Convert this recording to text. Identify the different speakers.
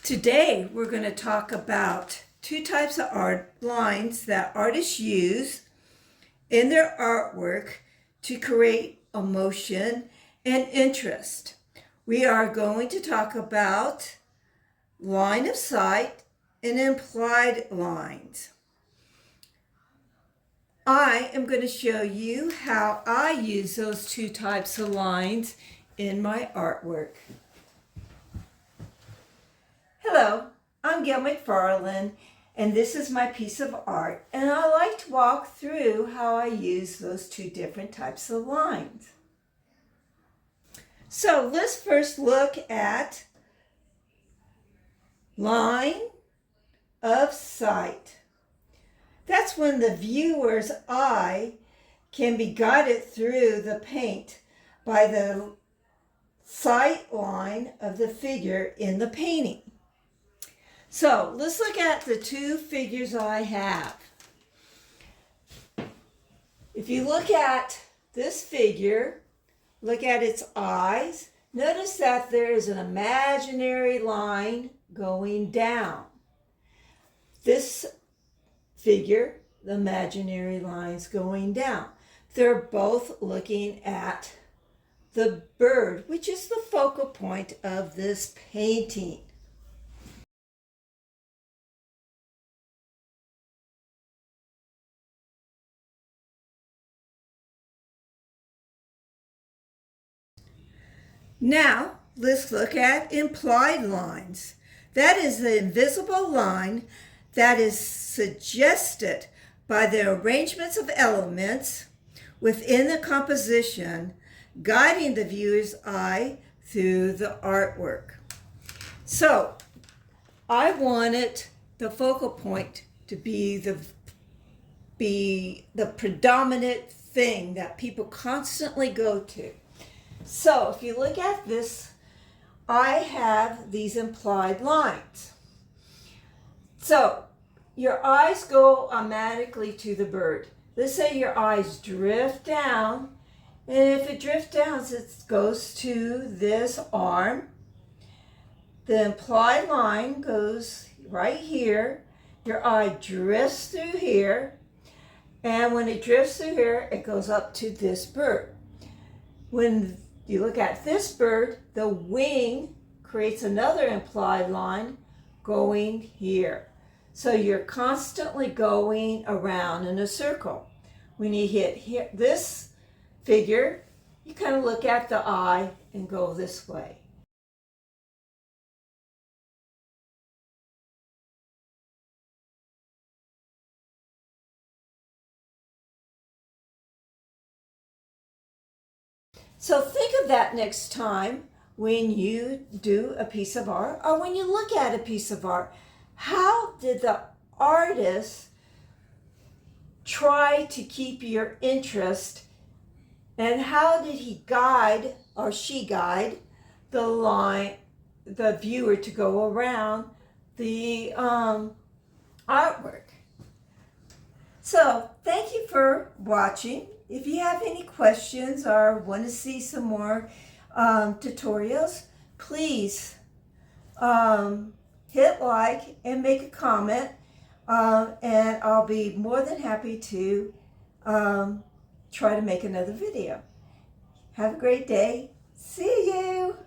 Speaker 1: Today we're going to talk about two types of art lines that artists use in their artwork to create emotion and interest. We are going to talk about line of sight and implied lines. I am going to show you how I use those two types of lines in my artwork. Hello, I'm Gail McFarland, and this is my piece of art, and I like to walk through how I use those two different types of lines. So let's first look at line of sight. That's when the viewer's eye can be guided through the paint by the sight line of the figure in the painting. So let's look at the two figures I have. If you look at this figure, look at its eyes, notice that there is an imaginary line going down. This figure, the imaginary line's going down. They're both looking at the bird, which is the focal point of this painting. Now, let's look at implied lines. That is the invisible line that is suggested by the arrangements of elements within the composition, guiding the viewer's eye through the artwork. So, I wanted the focal point to be the predominant thing that people constantly go to. So if you look at this, I have these implied lines. So your eyes go automatically to the bird. Let's say your eyes drift down, and if it drifts down, it goes to this arm. The implied line goes right here. Your eye drifts through here, and when it drifts through here, it goes up to this bird. When you look at this bird, the wing creates another implied line going here. So you're constantly going around in a circle. When you hit here, this figure, you kind of look at the eye and go this way. So think of that next time when you do a piece of art or when you look at a piece of art. How did the artist try to keep your interest, and how did he guide or she guide the viewer to go around the artwork? So thank you for watching. If you have any questions or want to see some more tutorials, please hit like and make a comment, and I'll be more than happy to try to make another video. Have a great day. See you.